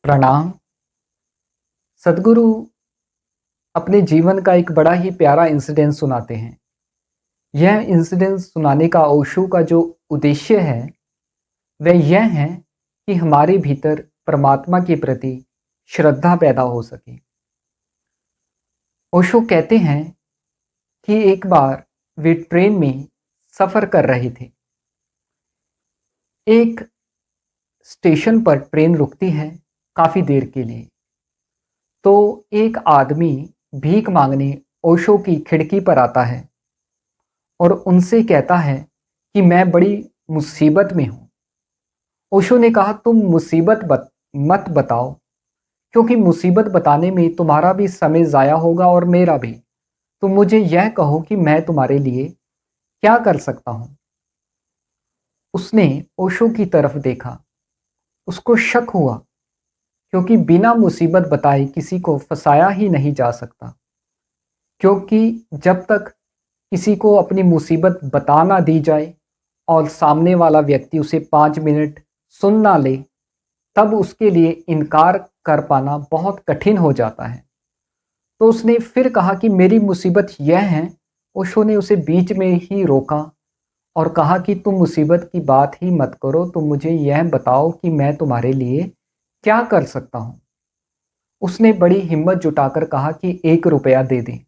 प्रणाम। सदगुरु अपने जीवन का एक बड़ा ही प्यारा इंसिडेंट सुनाते हैं। यह इंसिडेंट सुनाने का ओशो का जो उद्देश्य है, वह यह है कि हमारे भीतर परमात्मा के प्रति श्रद्धा पैदा हो सके। ओशो कहते हैं कि एक बार वे ट्रेन में सफ़र कर रहे थे। एक स्टेशन पर ट्रेन रुकती है काफ़ी देर के लिए। तो एक आदमी भीख मांगने ओशो की खिड़की पर आता है और उनसे कहता है कि मैं बड़ी मुसीबत में हूँ। ओशो ने कहा, तुम मत बताओ, क्योंकि मुसीबत बताने में तुम्हारा भी समय ज़ाया होगा और मेरा भी। तुम मुझे यह कहो कि मैं तुम्हारे लिए क्या कर सकता हूँ। उसने ओशो की तरफ देखा। उसको शक हुआ, क्योंकि बिना मुसीबत बताए किसी को फंसाया ही नहीं जा सकता। क्योंकि जब तक किसी को अपनी मुसीबत बता ना दी जाए और सामने वाला व्यक्ति उसे 5 मिनट सुन ना ले, तब उसके लिए इनकार कर पाना बहुत कठिन हो जाता है। तो उसने फिर कहा कि मेरी मुसीबत यह है। ओशो ने उसे बीच में ही रोका और कहा कि तुम मुसीबत की बात ही मत करो, तुम मुझे यह बताओ कि मैं तुम्हारे लिए क्या कर सकता हूँ। उसने बड़ी हिम्मत जुटाकर कहा कि 1 रुपया दे दें।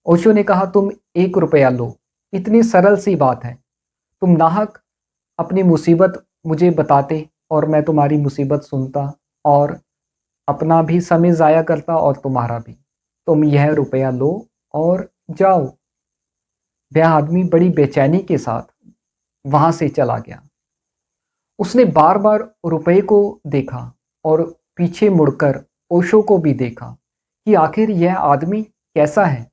ओशो ने कहा, तुम 1 रुपया लो, इतनी सरल सी बात है। तुम नाहक अपनी मुसीबत मुझे बताते और मैं तुम्हारी मुसीबत सुनता और अपना भी समय ज़ाया करता और तुम्हारा भी। तुम यह रुपया लो और जाओ। वह आदमी बड़ी बेचैनी के साथ वहां से चला गया। उसने बार बार रुपये को देखा और पीछे मुड़कर ओशो को भी देखा कि आखिर यह आदमी कैसा है।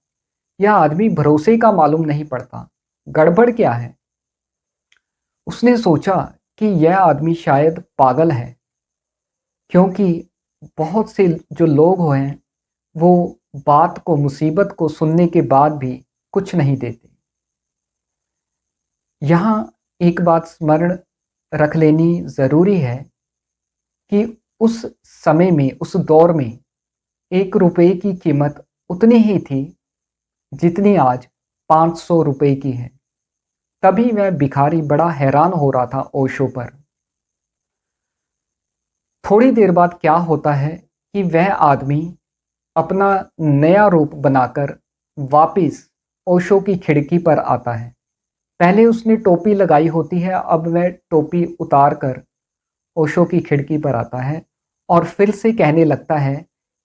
यह आदमी भरोसे का मालूम नहीं पड़ता, गड़बड़ क्या है। उसने सोचा कि यह आदमी शायद पागल है, क्योंकि बहुत से जो लोग हैं वो बात को, मुसीबत को सुनने के बाद भी कुछ नहीं देते। यहाँ एक बात स्मरण रख लेनी ज़रूरी है कि उस समय में, उस दौर में 1 रुपये की कीमत उतनी ही थी जितनी आज 500 रुपये की है। तभी वह भिखारी बड़ा हैरान हो रहा था ओशो पर। थोड़ी देर बाद क्या होता है कि वह आदमी अपना नया रूप बनाकर वापिस ओशो की खिड़की पर आता है। पहले उसने टोपी लगाई होती है, अब वह टोपी उतार कर ओशो की खिड़की पर आता है और फिर से कहने लगता है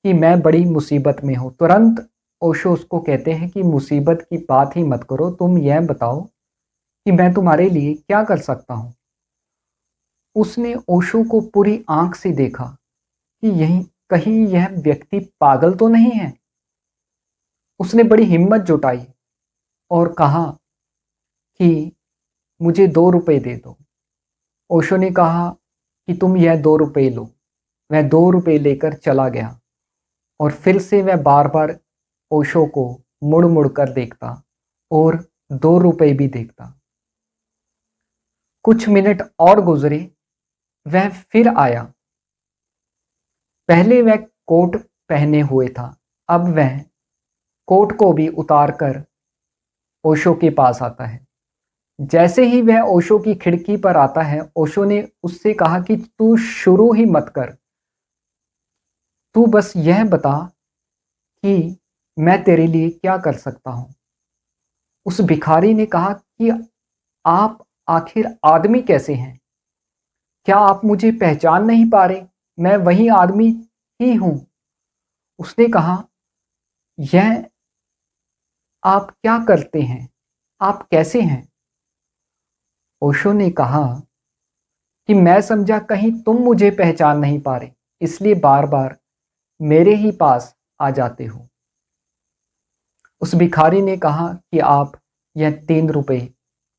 कि मैं बड़ी मुसीबत में हूँ। तुरंत ओशो उसको कहते हैं कि मुसीबत की बात ही मत करो, तुम यह बताओ कि मैं तुम्हारे लिए क्या कर सकता हूँ। उसने ओशो को पूरी आंख से देखा कि यही कहीं यह व्यक्ति पागल तो नहीं है। उसने बड़ी हिम्मत जुटाई और कहा कि मुझे 2 रुपये दे दो। ओशो ने कहा कि तुम यह 2 रुपये लो। वह 2 रुपये लेकर चला गया और फिर से वह बार बार ओशो को मुड़ मुड़ कर देखता और 2 रुपये भी देखता। कुछ मिनट और गुजरे, वह फिर आया। पहले वह कोट पहने हुए था, अब वह कोट को भी उतार कर ओशो के पास आता है। जैसे ही वह ओशो की खिड़की पर आता है, ओशो ने उससे कहा कि तू शुरू ही मत कर, तू बस यह बता कि मैं तेरे लिए क्या कर सकता हूँ। उस भिखारी ने कहा कि आप आखिर आदमी कैसे हैं? क्या आप मुझे पहचान नहीं पा रहे? मैं वही आदमी ही हूँ। उसने कहा, यह आप क्या करते हैं? आप कैसे हैं? ओशो ने कहा कि मैं समझा कहीं तुम मुझे पहचान नहीं पा रहे, इसलिए बार बार मेरे ही पास आ जाते हो। उस भिखारी ने कहा कि आप यह 3 रुपये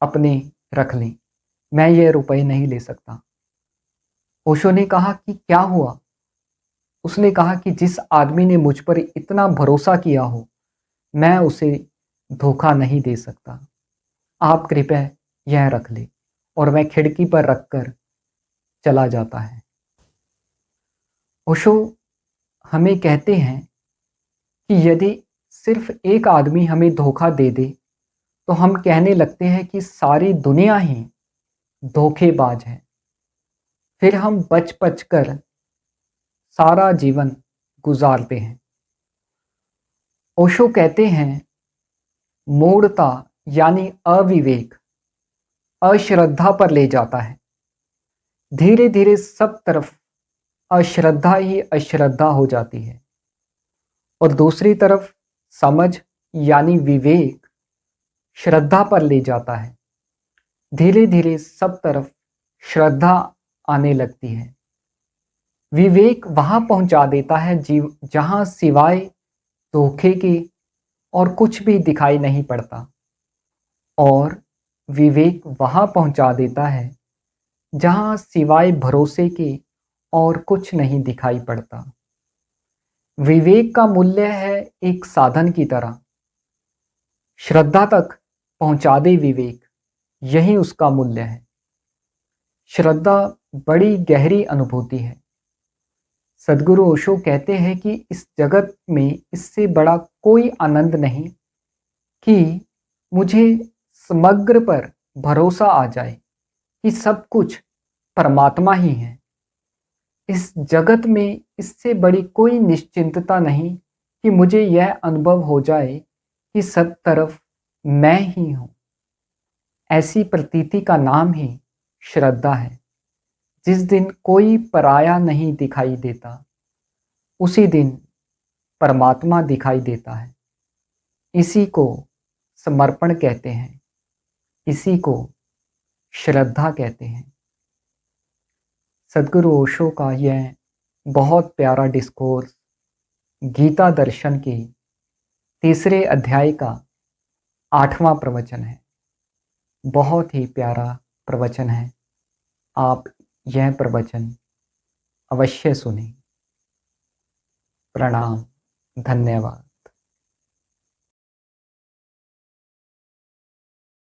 अपने रख लें, मैं यह रुपये नहीं ले सकता। ओशो ने कहा कि क्या हुआ? उसने कहा कि जिस आदमी ने मुझ पर इतना भरोसा किया हो, मैं उसे धोखा नहीं दे सकता। आप कृपया यह रख ले। और वह खिड़की पर रखकर चला जाता है। ओशो हमें कहते हैं कि यदि सिर्फ एक आदमी हमें धोखा दे दे तो हम कहने लगते हैं कि सारी दुनिया ही धोखेबाज है। फिर हम बच बच कर सारा जीवन गुजारते हैं। ओशो कहते हैं मूढ़ता यानी अविवेक अश्रद्धा पर ले जाता है। धीरे धीरे सब तरफ अश्रद्धा ही अश्रद्धा हो जाती है और दूसरी तरफ समझ यानी विवेक श्रद्धा पर ले जाता है। धीरे धीरे सब तरफ श्रद्धा आने लगती है। विवेक वहां पहुंचा देता है जीव जहां सिवाय धोखे के और कुछ भी दिखाई नहीं पड़ता, और विवेक वहां पहुंचा देता है जहां सिवाय भरोसे के और कुछ नहीं दिखाई पड़ता। विवेक का मूल्य है एक साधन की तरह। श्रद्धा तक पहुंचा दे विवेक, यही उसका मूल्य है। श्रद्धा बड़ी गहरी अनुभूति है। सदगुरु ओशो कहते हैं कि इस जगत में इससे बड़ा कोई आनंद नहीं कि मुझे समग्र पर भरोसा आ जाए कि सब कुछ परमात्मा ही है। इस जगत में इससे बड़ी कोई निश्चिंतता नहीं कि मुझे यह अनुभव हो जाए कि सब तरफ मैं ही हूँ। ऐसी प्रतीति का नाम ही श्रद्धा है। जिस दिन कोई पराया नहीं दिखाई देता, उसी दिन परमात्मा दिखाई देता है। इसी को समर्पण कहते हैं, इसी को श्रद्धा कहते हैं। सदगुरु ओशो का यह बहुत प्यारा डिस्कोर्स गीता दर्शन के तीसरे अध्याय का 8वां प्रवचन है। बहुत ही प्यारा प्रवचन है। आप यह प्रवचन अवश्य सुनें। प्रणाम, धन्यवाद।